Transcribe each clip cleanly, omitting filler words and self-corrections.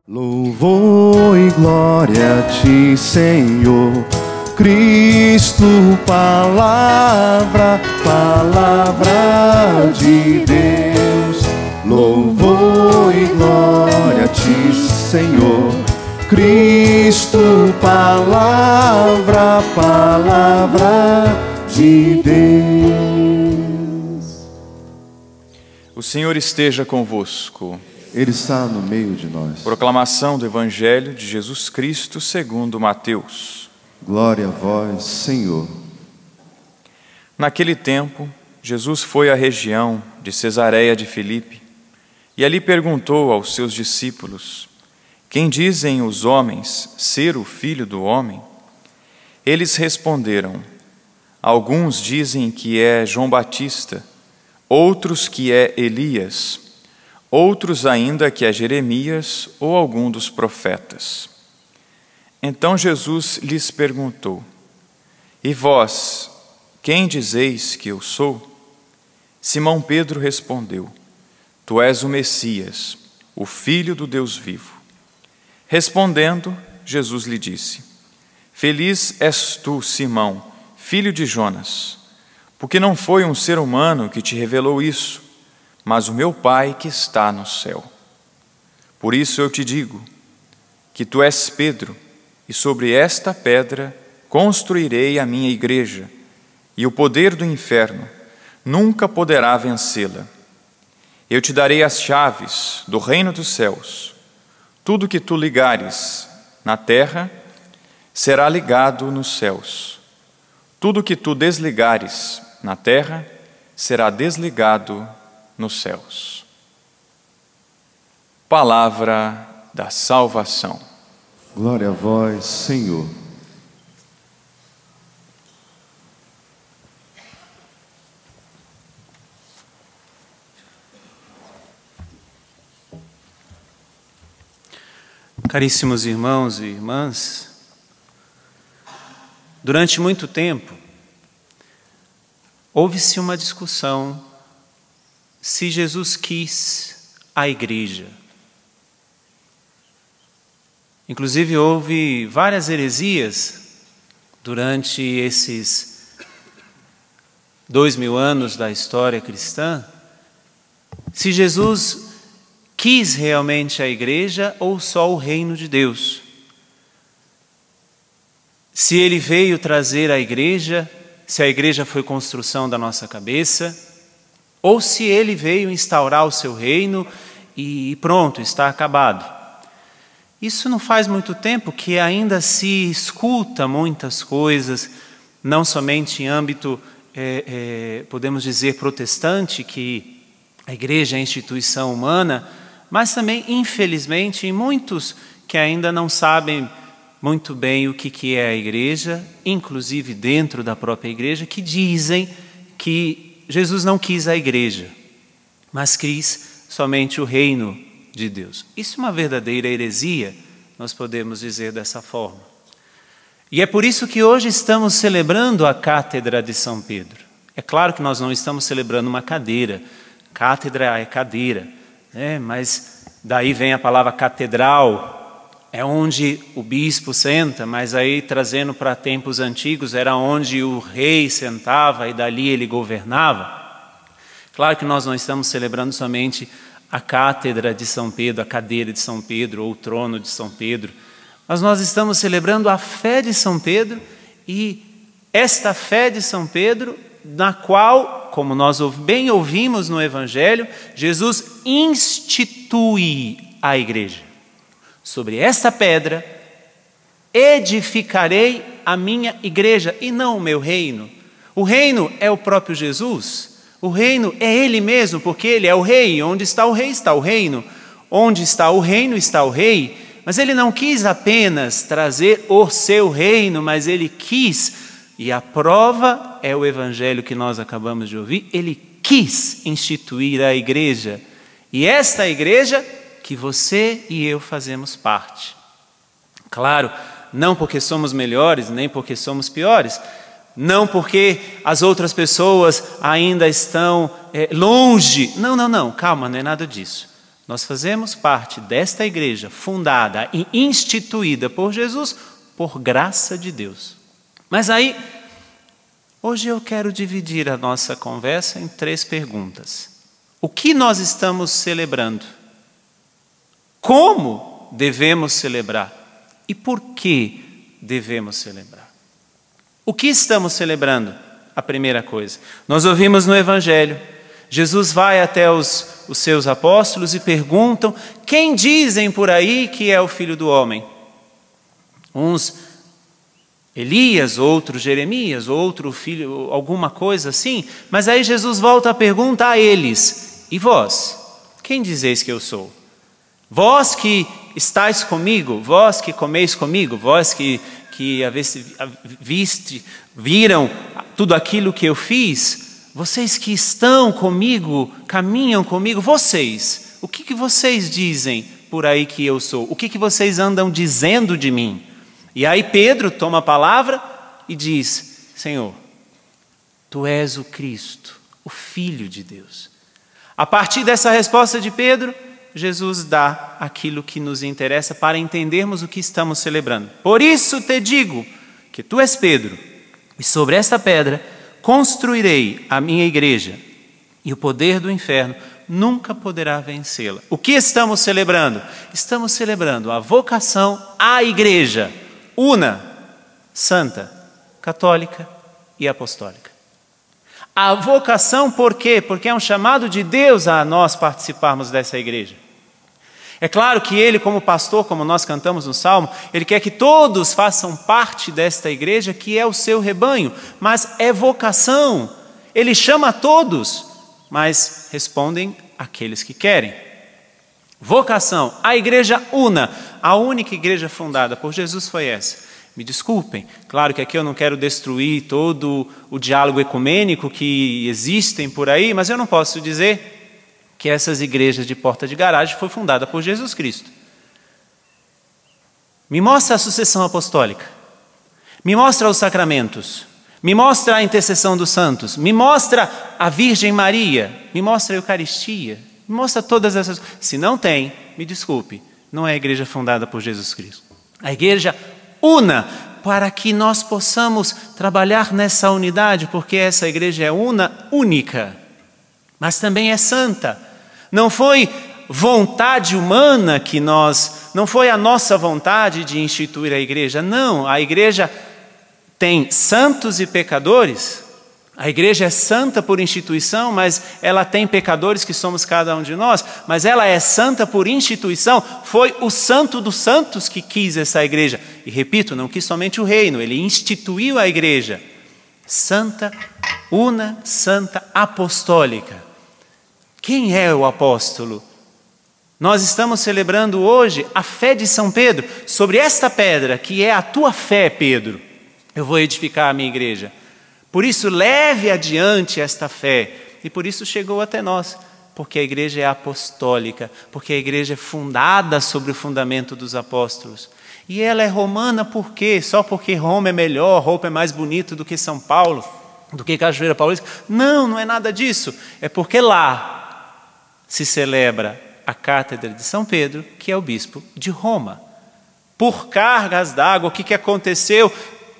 Louvor e glória a ti, Senhor Cristo, palavra de Deus. Louvor e glória a ti, Senhor Cristo, palavra de Deus. O Senhor esteja convosco. Ele está no meio de nós. Proclamação do Evangelho de Jesus Cristo segundo Mateus. Glória a vós, Senhor. Naquele tempo, Jesus foi à região de Cesareia de Filipe e ali perguntou aos seus discípulos: quem dizem os homens ser o Filho do Homem? Eles responderam: alguns dizem que é João Batista, outros que é Elias, outros ainda que é Jeremias ou algum dos profetas. Então Jesus lhes perguntou: e vós, quem dizeis que eu sou? Simão Pedro respondeu: tu és o Messias, o Filho do Deus vivo. Respondendo, Jesus lhe disse: feliz és tu, Simão, filho de Jonas, porque não foi um ser humano que te revelou isso, mas o meu Pai que está no céu. Por isso eu te digo que tu és Pedro, e sobre esta pedra construirei a minha igreja, e o poder do inferno nunca poderá vencê-la. Eu te darei as chaves do reino dos céus. Tudo que tu ligares na terra será ligado nos céus. Tudo que tu desligares na terra será desligado nos céus. Palavra da salvação. Glória a vós, Senhor. Caríssimos irmãos e irmãs, durante muito tempo houve-se uma discussão se Jesus quis a igreja. Inclusive houve várias heresias durante esses 2000 anos da história cristã, se Jesus quis realmente a igreja ou só o reino de Deus. Se ele veio trazer a igreja, se a igreja foi construção da nossa cabeça, ou se ele veio instaurar o seu reino e pronto, está acabado. Isso não faz muito tempo que ainda se escuta muitas coisas, não somente em âmbito, podemos dizer, protestante, que a igreja é a instituição humana, mas também, infelizmente, em muitos que ainda não sabem muito bem o que é a igreja, inclusive dentro da própria igreja, que dizem que Jesus não quis a igreja, mas quis somente o reino de Deus. Isso é uma verdadeira heresia, nós podemos dizer dessa forma. E é por isso que hoje estamos celebrando a Cátedra de São Pedro. É claro que nós não estamos celebrando uma cadeira, cátedra é cadeira, né? Mas daí vem a palavra catedral, é onde o bispo senta, mas aí trazendo para tempos antigos era onde o rei sentava e dali ele governava. Claro que nós não estamos celebrando somente a cátedra de São Pedro, a cadeira de São Pedro ou o trono de São Pedro, mas nós estamos celebrando a fé de São Pedro e esta fé de São Pedro, na qual, como nós bem ouvimos no Evangelho, Jesus institui a igreja. Sobre esta pedra edificarei a minha igreja e não o meu reino. O reino é o próprio Jesus. O reino é Ele mesmo, porque Ele é o rei. Onde está o rei, está o reino. Onde está o reino, está o rei. Mas Ele não quis apenas trazer o seu reino, mas Ele quis, e a prova é o evangelho que nós acabamos de ouvir, Ele quis instituir a igreja. E esta igreja que você e eu fazemos parte. Claro, não porque somos melhores, nem porque somos piores, não porque as outras pessoas ainda estão longe. Não, calma, não é nada disso. Nós fazemos parte desta igreja fundada e instituída por Jesus por graça de Deus. Mas aí, hoje eu quero dividir a nossa conversa em 3 perguntas. O que nós estamos celebrando? Como devemos celebrar? E por que devemos celebrar? O que estamos celebrando? A primeira coisa. Nós ouvimos no Evangelho, Jesus vai até os seus apóstolos e perguntam: quem dizem por aí que é o Filho do Homem? Uns Elias, outro Jeremias, outro filho, alguma coisa assim. Mas aí Jesus volta a pergunta a eles: e vós? Quem dizeis que eu sou? Vós que estáis comigo, vós que comeis comigo, vós que viram tudo aquilo que eu fiz, vocês que estão comigo, caminham comigo, vocês, o que vocês dizem por aí que eu sou? O que vocês andam dizendo de mim? E aí Pedro toma a palavra e diz: Senhor, Tu és o Cristo, o Filho de Deus. A partir dessa resposta de Pedro, Jesus dá aquilo que nos interessa para entendermos o que estamos celebrando. Por isso te digo que tu és Pedro, e sobre esta pedra construirei a minha igreja, e o poder do inferno nunca poderá vencê-la. O que estamos celebrando? Estamos celebrando a vocação à igreja, una, santa, católica e apostólica. A vocação por quê? Porque é um chamado de Deus a nós participarmos dessa igreja. É claro que Ele, como pastor, como nós cantamos no Salmo, Ele quer que todos façam parte desta igreja que é o seu rebanho, mas é vocação. Ele chama a todos, mas respondem aqueles que querem. Vocação, a igreja una, a única igreja fundada por Jesus foi essa. Me desculpem, claro que aqui eu não quero destruir todo o diálogo ecumênico que existem por aí, mas eu não posso dizer que essas igrejas de porta de garagem foi fundada por Jesus Cristo. Me mostra a sucessão apostólica, me mostra os sacramentos, me mostra a intercessão dos santos, me mostra a Virgem Maria, me mostra a Eucaristia, me mostra todas essas. Se não tem, me desculpe, não é a igreja fundada por Jesus Cristo. A igreja una, para que nós possamos trabalhar nessa unidade, porque essa igreja é única, mas também é santa. Não foi vontade humana não foi a nossa vontade de instituir a igreja, não. A igreja tem santos e pecadores, a igreja é santa por instituição, mas ela tem pecadores que somos cada um de nós, mas ela é santa por instituição. Foi o santo dos santos que quis essa igreja, e repito, não quis somente o reino, ele instituiu a igreja, santa, una, santa, apostólica. Quem é o apóstolo? Nós estamos celebrando hoje a fé de São Pedro. Sobre esta pedra, que é a tua fé, Pedro, eu vou edificar a minha igreja. Por isso, leve adiante esta fé. E por isso chegou até nós. Porque a igreja é apostólica. Porque a igreja é fundada sobre o fundamento dos apóstolos. E ela é romana por quê? Só porque Roma é melhor, Roma é mais bonito do que São Paulo, do que Cachoeira Paulista? Não, não é nada disso. É porque lá se celebra a cátedra de São Pedro, que é o bispo de Roma. Por cargas d'água, o que aconteceu?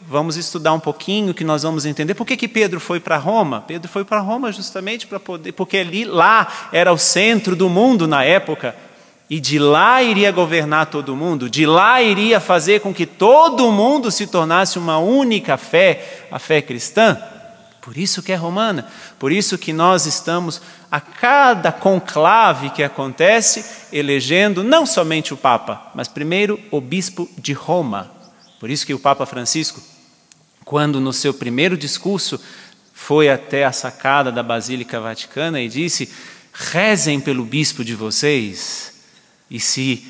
Vamos estudar um pouquinho, que nós vamos entender. Por que Pedro foi para Roma? Pedro foi para Roma justamente porque lá era o centro do mundo na época, e de lá iria governar todo mundo, de lá iria fazer com que todo mundo se tornasse uma única fé, a fé cristã. Por isso que é romana, por isso que nós estamos, a cada conclave que acontece, elegendo não somente o Papa, mas primeiro o bispo de Roma. Por isso que o Papa Francisco, quando no seu primeiro discurso foi até a sacada da Basílica Vaticana e disse: rezem pelo bispo de vocês, e se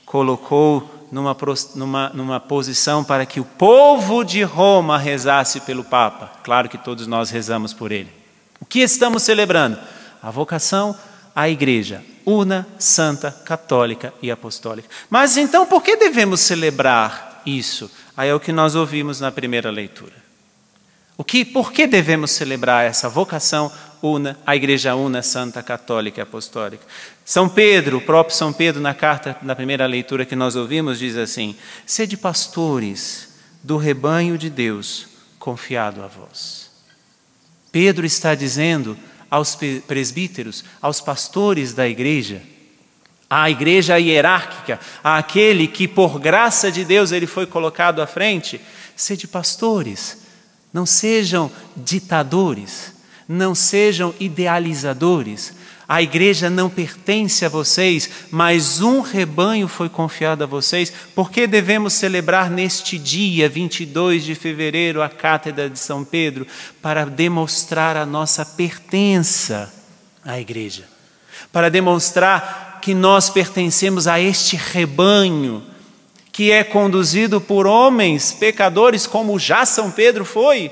colocou numa posição para que o povo de Roma rezasse pelo Papa. Claro que todos nós rezamos por ele. O que estamos celebrando? A vocação à igreja, una, santa, católica e apostólica. Mas então por que devemos celebrar isso? Aí é o que nós ouvimos na primeira leitura. Por que devemos celebrar essa vocação una, a Igreja una, santa, católica e apostólica. São Pedro, o próprio São Pedro, na carta, na primeira leitura que nós ouvimos, diz assim: sede pastores do rebanho de Deus, confiado a vós. Pedro está dizendo aos presbíteros, aos pastores da igreja, à igreja hierárquica, àquele que por graça de Deus ele foi colocado à frente: sede pastores, não sejam ditadores, não sejam idealizadores. A igreja não pertence a vocês, mas um rebanho foi confiado a vocês. Por que devemos celebrar neste dia, 22 de fevereiro, a Cátedra de São Pedro? Para demonstrar a nossa pertença à igreja. Para demonstrar que nós pertencemos a este rebanho, que é conduzido por homens pecadores, como já São Pedro foi,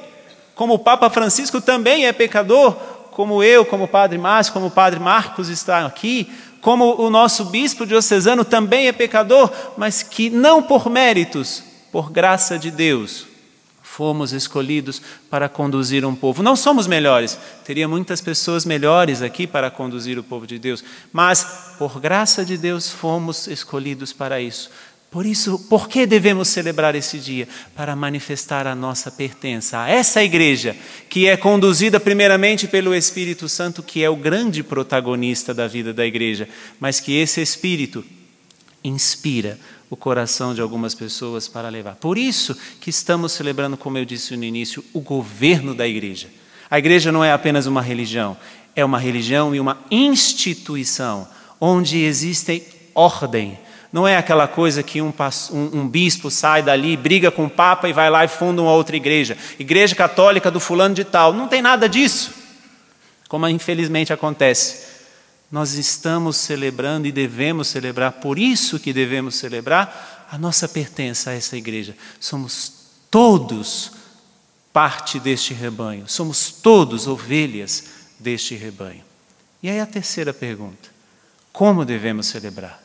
como o Papa Francisco também é pecador, como eu, como o Padre Márcio, como o Padre Marcos está aqui, como o nosso bispo diocesano também é pecador, mas que não por méritos, por graça de Deus, fomos escolhidos para conduzir um povo. Não somos melhores, teria muitas pessoas melhores aqui para conduzir o povo de Deus, mas por graça de Deus fomos escolhidos para isso. Por isso, por que devemos celebrar esse dia? Para manifestar a nossa pertença a essa igreja, que é conduzida primeiramente pelo Espírito Santo, que é o grande protagonista da vida da igreja, mas que esse Espírito inspira o coração de algumas pessoas para levar. Por isso que estamos celebrando, como eu disse no início, o governo da igreja. A igreja não é apenas uma religião, é uma religião e uma instituição, onde existe ordem. Não é aquela coisa que um bispo sai dali, briga com o Papa e vai lá e funda uma outra igreja. Igreja católica do fulano de tal. Não tem nada disso, como infelizmente acontece. Nós estamos celebrando e devemos celebrar, por isso que devemos celebrar a nossa pertença a essa igreja. Somos todos parte deste rebanho, somos todos ovelhas deste rebanho. E aí a terceira pergunta: como devemos celebrar?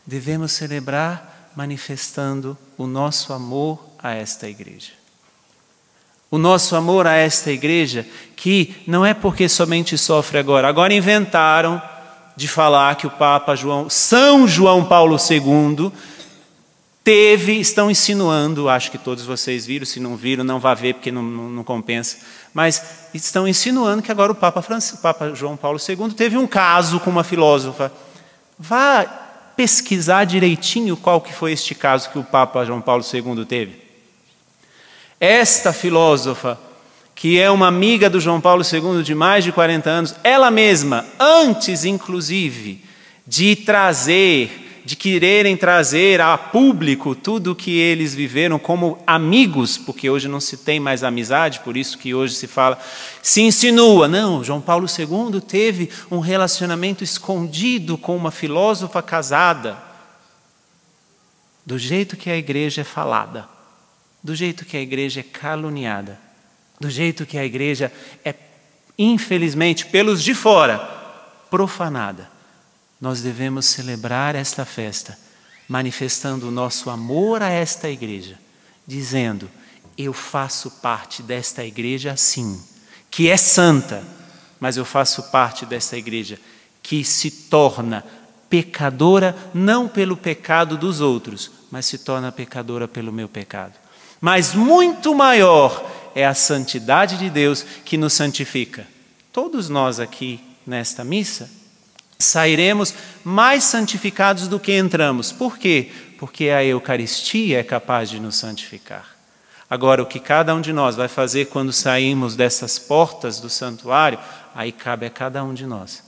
Devemos celebrar manifestando o nosso amor a esta igreja. O nosso amor a esta igreja, que não é porque somente sofre agora. Agora inventaram de falar que o Papa São João Paulo II estão insinuando, acho que todos vocês viram, se não viram, não vá ver porque não compensa, mas estão insinuando que agora o Papa João Paulo II teve um caso com uma filósofa. Vá pesquisar direitinho qual que foi este caso que o Papa João Paulo II teve. Esta filósofa, que é uma amiga do João Paulo II de mais de 40 anos, ela mesma, antes inclusive de quererem trazer a público tudo o que eles viveram como amigos, porque hoje não se tem mais amizade, por isso que hoje se insinua, não, João Paulo II teve um relacionamento escondido com uma filósofa casada. Do jeito que a igreja é falada, do jeito que a igreja é caluniada, do jeito que a igreja é, infelizmente, pelos de fora, profanada. Nós devemos celebrar esta festa, manifestando o nosso amor a esta igreja, dizendo: eu faço parte desta igreja sim, que é santa, mas eu faço parte desta igreja que se torna pecadora não pelo pecado dos outros, mas se torna pecadora pelo meu pecado. Mas muito maior é a santidade de Deus que nos santifica. Todos nós aqui nesta missa sairemos mais santificados do que entramos. Por quê? Porque a Eucaristia é capaz de nos santificar. Agora, o que cada um de nós vai fazer quando saímos dessas portas do santuário, aí cabe a cada um de nós.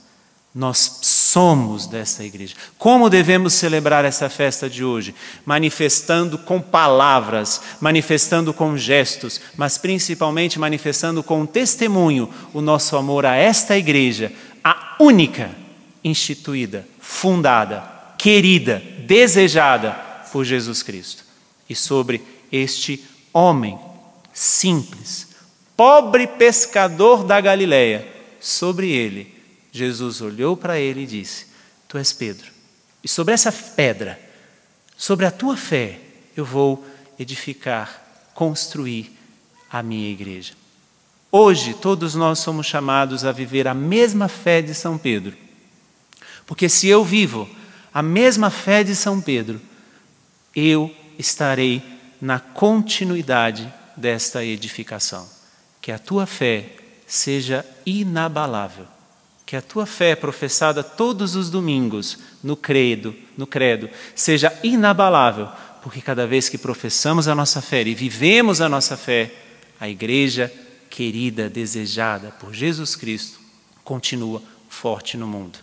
Nós somos dessa igreja. Como devemos celebrar essa festa de hoje? Manifestando com palavras, manifestando com gestos, mas principalmente manifestando com testemunho o nosso amor a esta igreja, a única instituída, fundada, querida, desejada por Jesus Cristo. E sobre este homem simples, pobre pescador da Galileia, sobre ele, Jesus olhou para ele e disse: tu és Pedro, e sobre essa pedra, sobre a tua fé, eu vou edificar, construir a minha igreja. Hoje, todos nós somos chamados a viver a mesma fé de São Pedro. Porque se eu vivo a mesma fé de São Pedro, eu estarei na continuidade desta edificação. Que a tua fé seja inabalável. Que a tua fé professada todos os domingos no credo, seja inabalável, porque cada vez que professamos a nossa fé e vivemos a nossa fé, a igreja querida, desejada por Jesus Cristo, continua forte no mundo.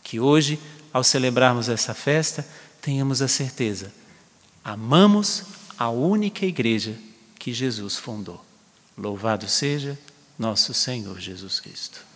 Que hoje, ao celebrarmos essa festa, tenhamos a certeza, amamos a única igreja que Jesus fundou. Louvado seja nosso Senhor Jesus Cristo.